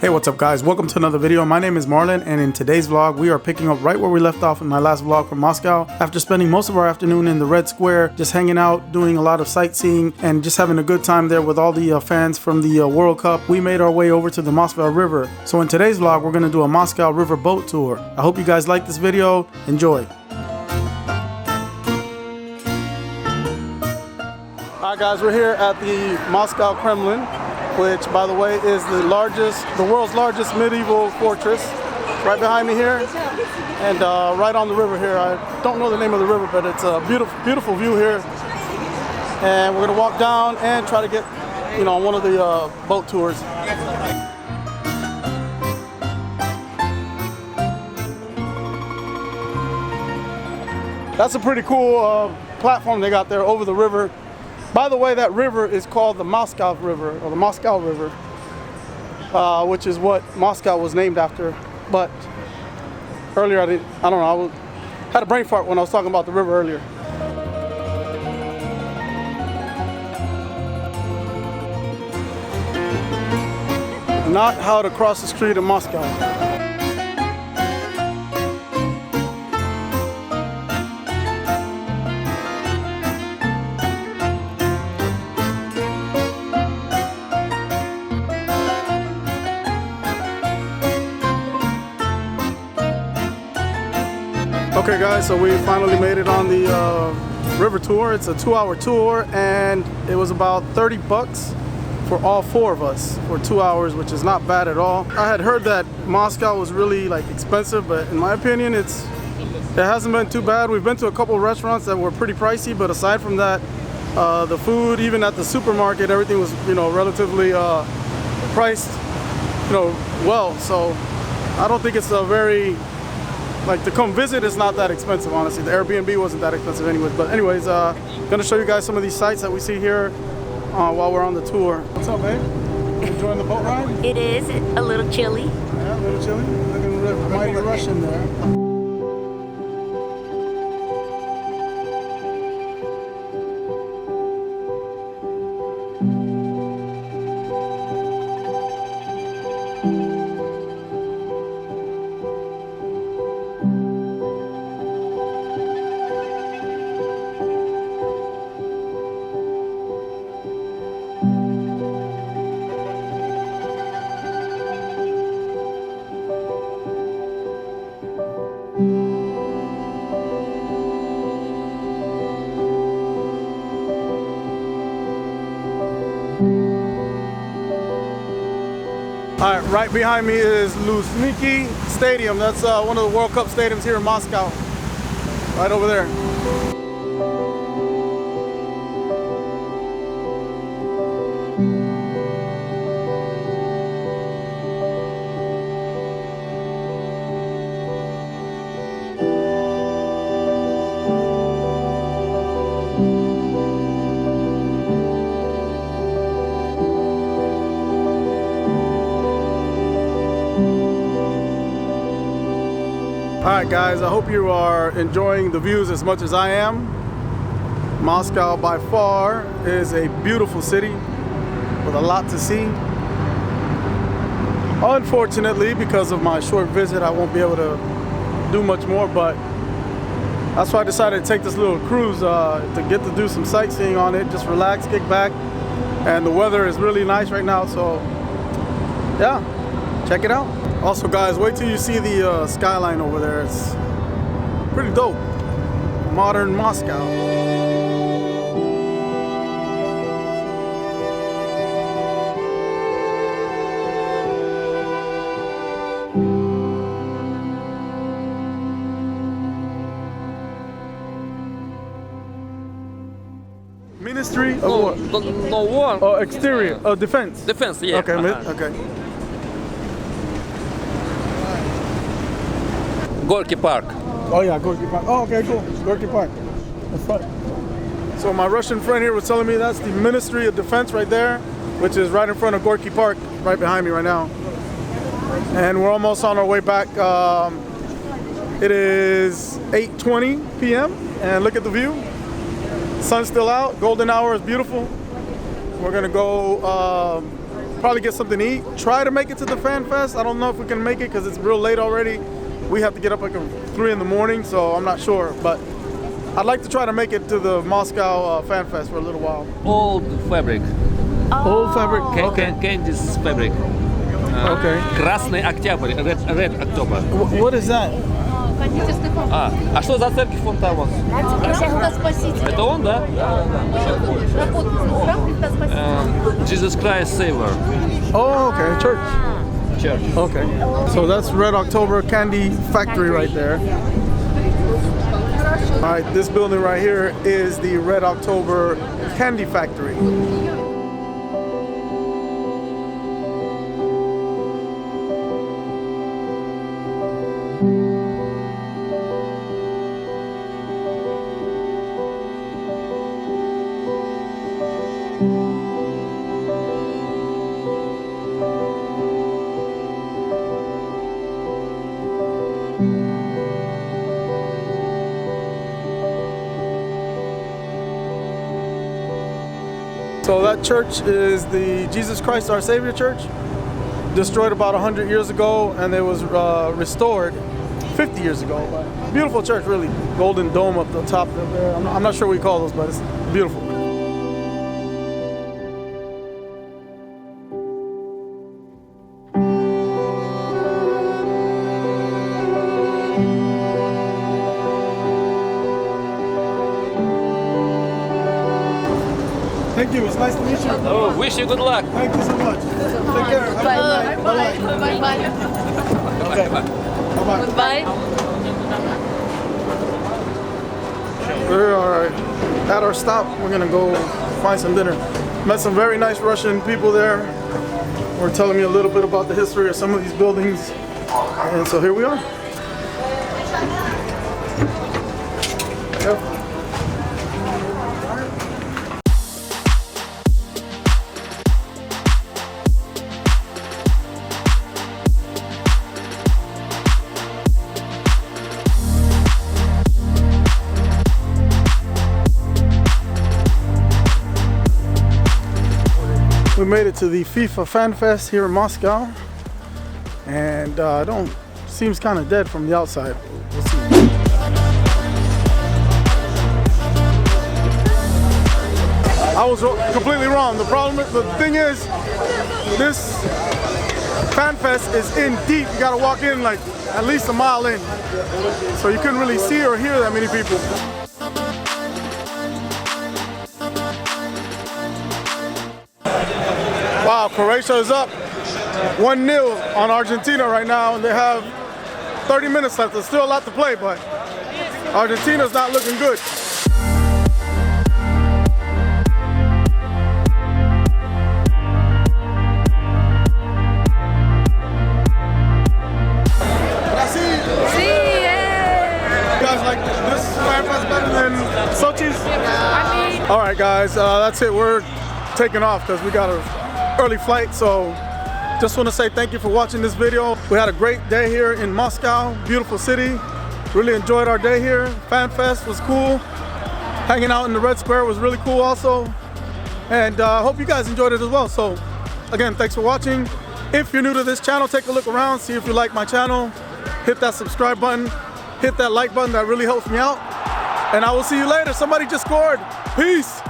Hey, what's up guys? Welcome to another video. My name is Marlon, and in today's vlog we are picking up right where we left off in my last vlog from Moscow. After spending most of our afternoon in the Red Square, just hanging out, doing a lot of sightseeing, and just having a good time there with all the fans from the World Cup, we made our way over to the Moscow River. So in today's vlog we're going to do a Moscow River boat tour. I hope you guys like this video. Enjoy. Alright guys, we're here at the Moscow Kremlin, which by the way is the world's largest medieval fortress. Right behind me here, and right on the river here. I don't know the name of the river, but it's a beautiful, beautiful view here. And we're gonna walk down and try to get, on one of the boat tours. That's a pretty cool platform they got there over the river. By the way, that river is called the Moscow River, or the Moscow River, which is what Moscow was named after. But earlier I had a brain fart when I was talking about the river earlier. Not how to cross the street in Moscow. Okay guys, so we finally made it on the river tour. It's a 2-hour tour, and it was about 30 bucks for all 4 of us for 2 hours, which is not bad at all. I had heard that Moscow was really expensive, but in my opinion it hasn't been too bad. We've been to a couple of restaurants that were pretty pricey, but aside from that, the food, even at the supermarket, everything was relatively priced well. So I don't think it's a very to come visit. It's not that expensive, honestly. The Airbnb wasn't that expensive anyways. But anyways, gonna show you guys some of these sights that we see here while we're on the tour. What's up, babe? Enjoying the boat ride? It is a little chilly. Yeah, a little chilly. Looking at the mighty Russian there. All right, right behind me is Ustyinskiy Stadium. That's one of the World Cup stadiums here in Moscow. Right over there. Alright guys, I hope you are enjoying the views as much as I am. Moscow by far is a beautiful city with a lot to see. Unfortunately, because of my short visit, I won't be able to do much more, but that's why I decided to take this little cruise to get to do some sightseeing on it, just relax, kick back, and the weather is really nice right now, so yeah, check it out. Also guys, wait till you see the skyline over there. It's pretty dope. Modern Moscow. Ministry of what? No war. Oh, exterior. Oh, defense. Defense, yeah. Okay, okay. Gorky Park. Oh yeah, Gorky Park. Oh, okay, cool. Gorky Park. That's fun. So my Russian friend here was telling me that's the Ministry of Defense right there, which is right in front of Gorky Park, right behind me right now. And we're almost on our way back. It is 8:20 p.m. and look at the view. Sun's still out. Golden hour is beautiful. We're gonna go probably get something to eat. Try to make it to the Fan Fest. I don't know if we can make it because it's real late already. We have to get up like at 3 in the morning, so I'm not sure. But I'd like to try to make it to the Moscow Fan Fest for a little while. Old fabric. Old fabric. Okay. Candies fabric. Okay. Красный Октябрь, red October. What is that? А что за церковь вон там вот? Это он, да? Jesus Christ Savior. Oh, okay. Church. Church. Okay. So that's Red October Candy Factory right there. All right, this building right here is the Red October Candy Factory. So that church is the Jesus Christ Our Savior Church, destroyed about 100 years ago, and it was restored 50 years ago. But beautiful church, really. Golden dome up the top of there. I'm not sure what you call those, but it's beautiful. Thank you. It's nice to meet you. Oh, wish you good luck. Thank you so much. Take care. Have a good night. Bye-bye. Bye. Okay. Bye-bye. Goodbye. We are at our stop. We're gonna go find some dinner. Met some very nice Russian people there. Were telling me a little bit about the history of some of these buildings. And so here we are. Yep. We made it to the FIFA Fan Fest here in Moscow, and seems kind of dead from the outside. We'll see. I was completely wrong. The thing is, this Fan Fest is in deep. You gotta walk in like at least a mile in, so you couldn't really see or hear that many people. Wow, Croatia is up 1-0 on Argentina right now, and they have 30 minutes left. There's still a lot to play, but Argentina's not looking good. You guys like this Fan Fest better than Sochi's? All right, guys, that's it. We're taking off because we got a early flight, so just want to say thank you for watching this video. We had a great day here in Moscow, beautiful city. Really enjoyed our day here. Fan Fest was cool. Hanging out in the Red Square was really cool also. And I hope you guys enjoyed it as well. So again, thanks for watching. If you're new to this channel, take a look around, see if you like my channel. Hit that subscribe button, hit that like button, that really helps me out. And I will see you later. Somebody just scored. Peace.